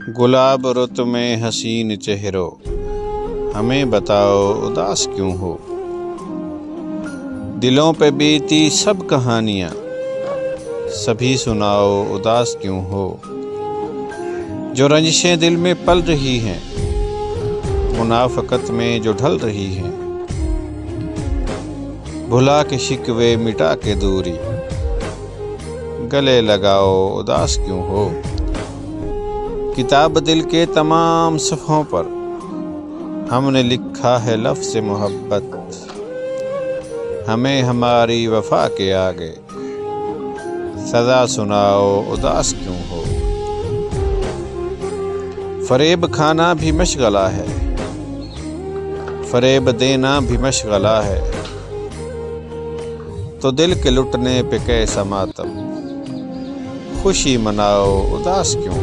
گلاب رت میں حسین چہرو، ہمیں بتاؤ اداس کیوں ہو؟ دلوں پہ بیتی سب کہانیاں، سبھی سناؤ اداس کیوں ہو؟ جو رنجشیں دل میں پل رہی ہیں، منافقت میں جو ڈھل رہی ہیں، بھلا کے شکوے مٹا کے دوری، گلے لگاؤ اداس کیوں ہو؟ کتاب دل کے تمام صفحوں پر ہم نے لکھا ہے لفظ محبت، ہمیں ہماری وفا کے آگے سزا سناؤ اداس کیوں ہو؟ فریب کھانا بھی مشغلہ ہے، فریب دینا بھی مشغلہ ہے، تو دل کے لٹنے پہ کیسا ماتم، خوشی مناؤ اداس کیوں